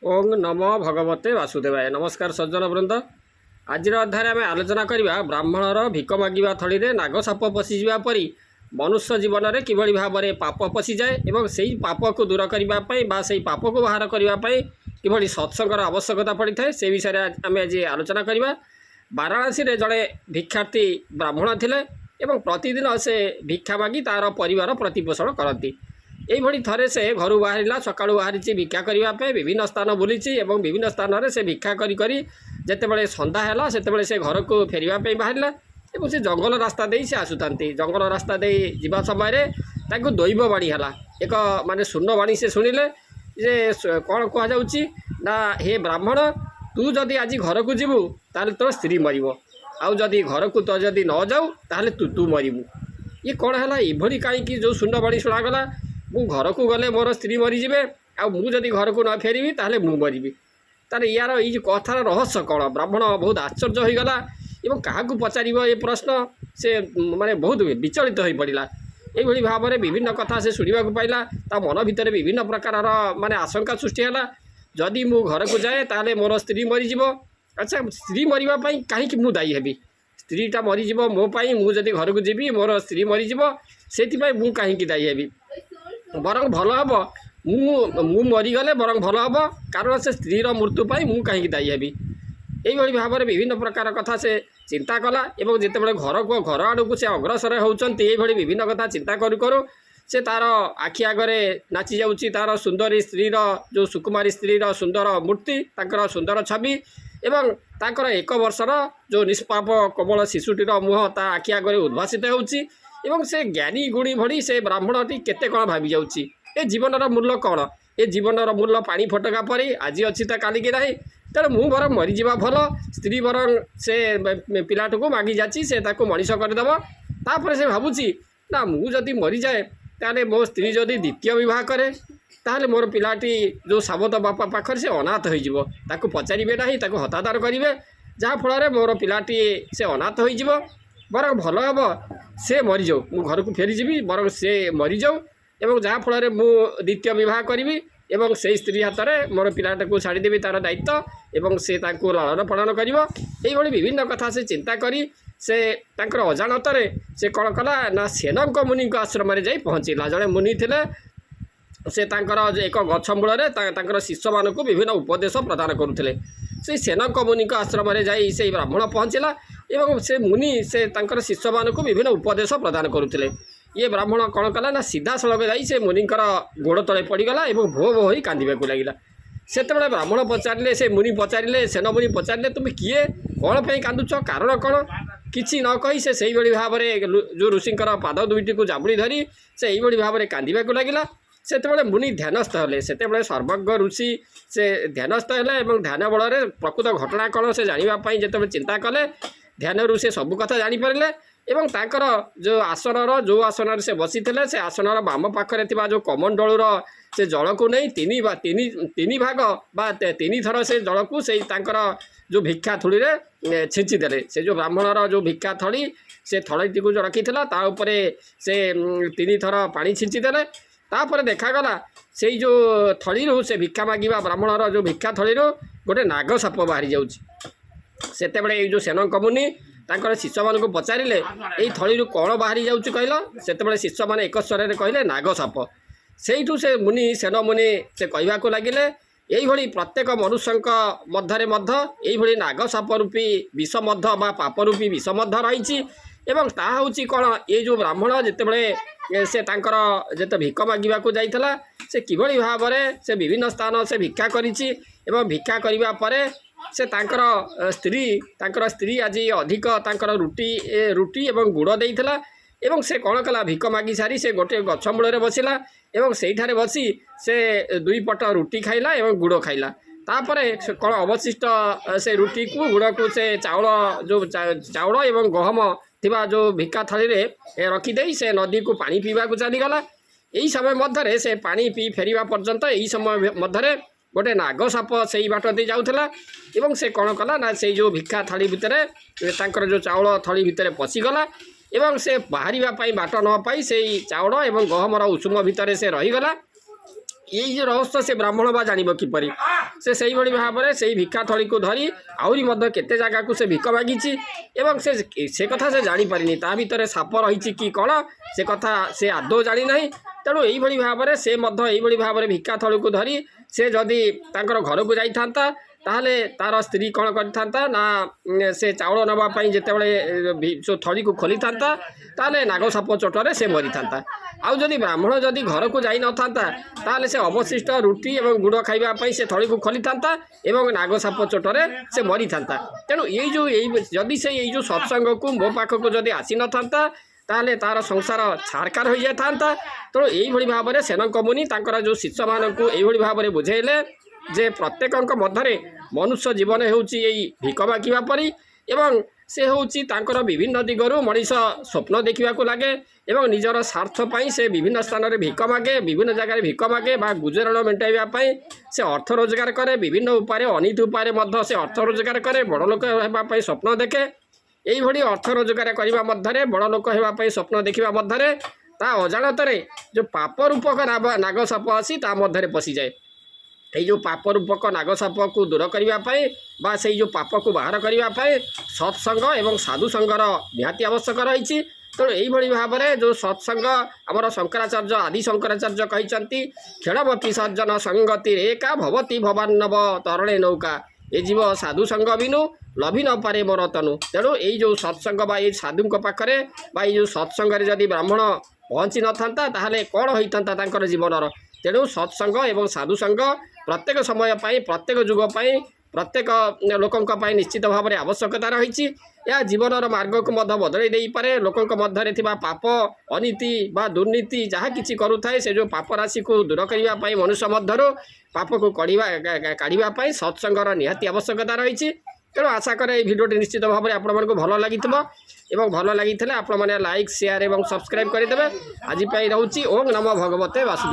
ओं नमो भगवते वासुदेवाय। नमस्कार सज्जन वृंद। आज अध्याय आम आलोचना करवा ब्राह्मणर भिक मागिबा थली नाग साप पशिजा परी मनुष्य जीवन में किभली भाव में पाप पशि जाए और से पाप को दूर करने से पाप को बाहर करने किभली सत्संगर आवश्यकता पड़ी था से विषय आम आज आलोचना करवा। वाराणसी रे जड़े भिक्षार्थी ब्राह्मण थिले एवं प्रतिदिन से भिक्षा मागी तार परिवार प्रतिपोषण करती। यही थे से घर बाहर सका बाहरी भिक्षा करने विभिन्न स्थान बुली विभिन्न स्थान में से भिक्षा करते सन्धा है से घर को फेरवाई बाहर से जंगल रास्ता दे से आसुता जंगल रास्ता दे जा समय दैव बाणी है एक माने शून्य बाणी से शुणिले जे कौन कहुच्छी ना हे ब्राह्मण तू जदि आज घर को जीवु ताल तो स्त्री मर आदि घर को तो जदि न जाऊ ताल तू तू मरबू। ये कौन है ये कहीं जो शून्य बाणी शुणागला मु घर को गले मोर स्त्री मरीजे आदि घर को न फेरबी ताहले मु मरबी। तार यार ये कथार रहस्य कौन ब्राह्मण बहुत आश्चर्य होगला और क्या पचार ये प्रश्न से माने बहुत विचलित हो पड़ा। यही भाव में विभिन्न कथा से शुणा पाइला मन भितर विभिन्न प्रकार माने आशंका सृष्टि है जदि मु घर को जाए ताले मोर स्त्री मरीज। अच्छा स्त्री मरवाई कहीं मु दायी हेबी स्त्रीटा मरीज मोपाई मुझे घर को जीवी मोर स्त्री मरीज से मु कहीं दायी हेबी बरं भल हम मु मरीगले बरं भल हम कारण से स्त्रीर मृत्यु पाई मु कहीं दायी हेबी। यही भाव में विभिन्न प्रकार कथा से चिंता कला और जिते घर को घर आड़ को से अग्रसर होती विभिन्न कथा चिंता करू करू से तार आखि आगे नाची जाऊँगी तार सुंदरी स्त्रीर जो सुकुमारी स्त्रीर सुंदर मूर्ति तांकर सुंदर छवि एवं तांकर एक वर्षर जो निष्पाप कोमल शिशुटीर मुह ता आखि आगे उद्भासित होउची एवं से ज्ञानी गुणी भड़ी से ब्राह्मणटी केते कौन भावी जाउची ए जीवनर मूल्य कौन ए जीवनर मूल्य पानी फटका परी आज अच्छी तो काली की नहीं तेणु मु बरं मरीजा भल स्त्री बरं से पिलाट को मागी जाची से मनीष करदेव तापर से भावुची ना मुझे मरी जाए ताले मो स्त्री जदि द्वितीय विवाह करे ताहले मोर पिलाटी जो साबत बापा पाखर से अनाथ हो पचारे ना हतादार करेंगे जहाँफल मोर पिलाटी से अनाथ हो बरं भल हम से मरी जाऊ मु घर को फेरीजी बरं से मरी जाऊ एवं जहाँफल मु द्वितीय विवाह करी एवं से स्त्री हाथ में मोर पिलाटा को छाड़देवी तार दायित्व एवं से लालन पालन कर विभिन्न कथा से चिंता करी से तांकर अजाणत से कौन कला ना सेनक मुनि आश्रम जा पहुँचला जड़े मुनि थे से तांकर एक गछ मूल शिष्य मान विभिन्न उपदेश प्रदान करुले से सेनक मुनि आश्रम से ब्राह्मण पहुँचला एवं से मुनि से तांकर शिष्य मान विभिन्न उपदेश प्रदान करुले। ये ब्राह्मण कौन कला ना सीधा सड़क जा मुनिकर गोड़ तले पड़गला और भो भो हो कांदे लगे से ब्राह्मण पचारे से मुनि पचारे सेन मुनि पचारे तुम किए कौन पे कांदुच कारण कौन किसी न कही से भाव में जो ऋषिंकर पाद दुईटी को जाबुड़ी धरी से यही भाव में कांदे लगे से मुनि ध्यानस्थ हेले से सर्वज्ञ ऋषि से ध्यानस्थ हेले ध्यान बल प्रकृत घटना कौन से जानापी जो चिंता कले ध्यान से सबू कथा जानीपारे एवं तांकर जो आसनर जो आसन से बसी से आसनर बाम पाखरे जो कमंडलूर से जल को नहीं तीन भाग बा तीन थर से जल को से तांकर जो भिक्षा थली रे छेची देले से जो ब्राह्मणर जो भिक्षा थली से थलीटी को जो रखी से तीन थर पानी छींची देले तापर देखागला से जो थली से भिक्षा मागिबा ब्राह्मणर जो भिक्षा थली गोटे नाग साप बाहरी जाउची सेतेबेले ये जो सेनक मुनि तांकर शिष्य मान को पचारे यही थली कौन बाहरी जाऊँच कहल से शिष्य मैंने एक स्वर में कहले नाग साप से से मुनि सेन मुनि से कहवाक लगिले यही प्रत्येक मनुष्य मध्य यही नाग साप रूपी विष बा पाप रूपी विष रही ताऊँ कौन ये जो ब्राह्मण जितेबले से जिते भिक मागिबा जाइला से किभली भाव में से विभिन्न स्थान से भिक्षा करिछि एवं भिक्षा करिबा परे से तांकर स्त्री आज अधिक तांकर रुटी एवं गुड़ देइथला एवं से कौन कला भिक मागी सारी से गोटे गछ मूल बसिला एवं सेठारे बसी से दुई पट रुटी खाइला एवं गुड़ खाइला तापर कौन अवशिष्ट से रुटी को गुड़ को से चाउल जो चाउल एवं गहम थिबा जो भिका थाली रे रखीदे से नदी को पानी पीवा को चलीगला। यही समय मध्य से पानी पी फेरिया पर्यंत यही समय मध्य गोटे नाग साप से बाट दे जाऊला एवं से कौन कला ना से जो भिक्षा थाली भितर तांकर जो चाउल थली भितर पशिगला एवं से बाहर बाट न पाई से चाउल एवं गहमर उषुम भितर से रहीगला। यही रहस्य से ब्राह्मण बा जानिब किपरि से सेहीभଳି भाବରେ ସେଇ ଭିକ୍ଷା ଥଳିକୁ ଧରି ଆହୁରି ମଧ୍ୟ କେତେ ଜାଗାକୁ ସେ ଭିକ ମାଗିଛି ଏବଂ ସେ କଥା ସେ ଜାଣିପାରିନି ତା ଭିତରେ ସାପ ରହିଛି କି କ'ଣ ସେ କଥା ସେ ଆଦୌ ଜାଣିନାହିଁ। ତେଣୁ ଏଇଭଳି ଭାବରେ ସେ ମଧ୍ୟ ଏଇଭଳି ଭାବରେ ଭିକ୍ଷା ଥଳିକୁ ଧରି ସେ ଯଦି ତାଙ୍କର ଘରକୁ ଯାଇଥାନ୍ତା ତାହେଲେ ତାର ସ୍ତ୍ରୀ କ'ଣ କରିଥାନ୍ତା ନା ସେ ଚାଉଳ ନେବା ପାଇଁ ଯେତେବେଳେ ଥଳିକୁ ଖୋଲିଥାନ୍ତା ତାହେଲେ ନାଗସାପ ଚୋଟରେ ସେ ମରିଥାନ୍ତା। ଆଉ ଯଦି ବ୍ରାହ୍ମଣ ଯଦି ଘରକୁ ଯାଇନଥାନ୍ତା ତାହେଲେ ସେ ଅବଶିଷ୍ଟ ରୁଟି ଏବଂ ଗୁଡ଼ ଖାଇବା ପାଇଁ ସେ ଥଳିକୁ ଖୋଲିଥାନ୍ତା ଏବଂ ନାଗସାପ ଚୋଟରେ ସେ ମରିଥାନ୍ତା। ତେଣୁ ଯଦି ସେ ଏଇ ଯେଉଁ ସତ୍ସଙ୍ଗକୁ ମୋ ପାଖକୁ ଯଦି ଆସିନଥାନ୍ତା ତାହେଲେ ତାର ସଂସାର ଛାରକାର ହୋଇଯାଇଥାନ୍ତା। ତେଣୁ ଏଇଭଳି ଭାବରେ ସେନଙ୍କ ମୁନି ତାଙ୍କର ଯେଉଁ ଶିଷ୍ୟମାନଙ୍କୁ ଏଇଭଳି ଭାବରେ ବୁଝେଇଲେ ଯେ ପ୍ରତ୍ୟେକଙ୍କ ମଧ୍ୟରେ ମନୁଷ୍ୟ ଜୀବନ ହେଉଛି ଏଇ ଭିକ ମାଗିବା ପରି ଏବଂ ସେ ହେଉଛି ତାଙ୍କର ବିଭିନ୍ନ ଦିଗରୁ ମଣିଷ ସ୍ୱପ୍ନ ଦେଖିବାକୁ ଲାଗେ ଏବଂ ନିଜର ସ୍ୱାର୍ଥ ପାଇଁ ସେ ବିଭିନ୍ନ ସ୍ଥାନରେ ଭିକ ମାଗେ, ବିଭିନ୍ନ ଜାଗାରେ ଭିକ ମାଗେ ବା ଗୁଜରାଣ ମେଣ୍ଟାଇବା ପାଇଁ ସେ ଅର୍ଥ ରୋଜଗାର କରେ, ବିଭିନ୍ନ ଉପାୟରେ ଅନୀତି ଉପାୟରେ ମଧ୍ୟ ସେ ଅର୍ଥ ରୋଜଗାର କରେ, ବଡ଼ ଲୋକ ହେବା ପାଇଁ ସ୍ୱପ୍ନ ଦେଖେ। এইভাবে অর্থ রোজগার করা মধ্যে বড় লোক হওয়া স্বপ্ন দেখা মধ্যে তা অজাণতরে যে পাপ রূপক নাগসাপ আসি তা মধ্যে পশিযাଏ। এই যে পাপ রূপক নাগসাপকু দূর করা বা সেই যে পাপকু বাহার করা সৎসঙ্গ এবং সাধুসঙ্গর নিহাতি আবশ্যক রয়েছে। তেমন এইভাবে ভাবে যে সৎসঙ্গ আমার শঙ্করাচার্য আদি শঙ্করাচার্য কিন্তু ক্ষীণমপি সজ্জন সঙ্গতি একা ভবতী ভবান্নব তরণে নৌকা এ জীব সাধুসঙ্গ বিনু লভি ন পারে মোর তনু। তেণু এই যে সৎসঙ্গ বা এই সাধুঙ্ক পাখে বা এই যে সৎসঙ্গে যদি ব্রাহ্মণ পৌঁছি নথান্তা তাহলে কଣ হইতান্তা তাଙ୍କର জীবনর। তেণু সৎসঙ্গ এবং সাধুসঙ্গ প্রত্যেক সময় পাই প্রত্যেক যুগ পাই প্রত্যেক লোকଙ୍କ ପାଇଁ নিশ্চিত ভাবে আবশ্যকতা রয়েছে। ଏହା ଜୀବନର ମାର୍ଗକୁ ମଧ୍ୟ ବଦଳାଇ ଦେଇପାରେ। ଲୋକଙ୍କ ମଧ୍ୟରେ ଥିବା ପାପ ଅନୀତି ବା ଦୁର୍ନୀତି ଯାହା କିଛି କରୁଥାଏ ସେ ଯେଉଁ ପାପ ରାଶିକୁ ଦୂର କରିବା ପାଇଁ ମନୁଷ୍ୟ ମଧ୍ୟରୁ ପାପକୁ କାଢ଼ିବା ପାଇଁ ସତ୍ସଙ୍ଗର ନିହାତି ଆବଶ୍ୟକତା ରହିଛି। ତେଣୁ ଆଶା କରେ এই ଭିଡ଼ିଓଟି ନିଶ୍ଚିତ ଭାବରେ ଆପଣମାନଙ୍କୁ ଭଲ ଲାଗିଥିବ ଏବଂ ଭଲ ଲାଗିଥିଲେ ଆପଣମାନେ ଲାଇକ୍ ସେୟାର ଏବଂ ସବସ୍କ୍ରାଇବ୍ କରିଦେବେ। ଆଜି ପାଇଁ ରହୁଛି ଓಂ ନମୋ ଭଗବତେ ବାସୁଦେବାୟ।